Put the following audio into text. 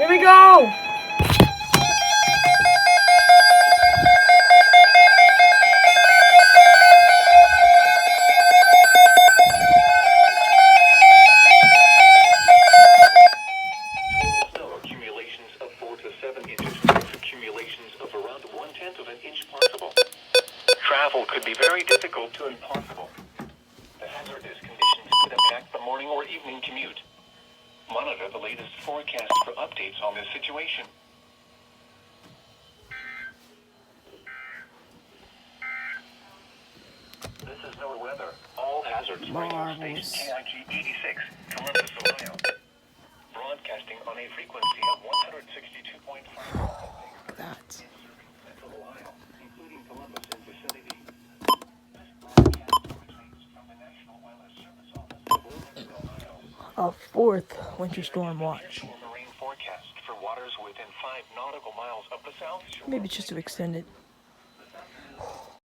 Here we go! Snow accumulations of 4 to 7 inches with accumulations of around 1/10 of an inch possible. Travel could be very difficult to impossible. The hazardous conditions could impact the morning or evening commute. Monitor the latest forecast for updates on this situation. This is NOAA weather. All hazards radio station KIG 86, Columbus, Ohio. Broadcasting on a frequency of 162.5. That. Central Ohio, including Columbus and vicinity. This broadcast originates from the National Weather Service Office of Wilmington, Ohio. A fourth winter storm watch. Marine forecast for waters within 5 nautical miles of the South Shore. Maybe just to extend it.